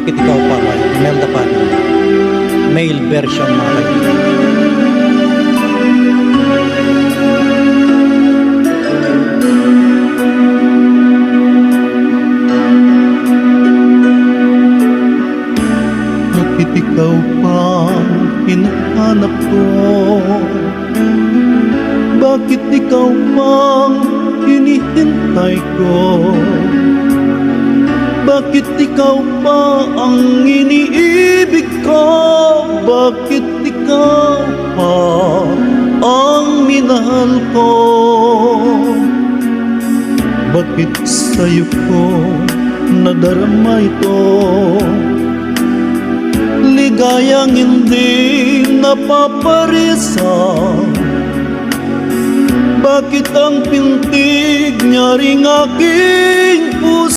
Bakit ikaw pa ba? Imelda Padilla. Male version mga kaibigan. Bakit ikaw pa hinahanap ko? Bakit ikaw pang hinihintay ko? Bakit ikaw pa ang iniibig ko? Bakit ikaw pa ang minahal ko? Bakit sa'yo ko nadarama ito? Ligayang hindi napaparisan. Bakit ang pintig niya ring aking puso?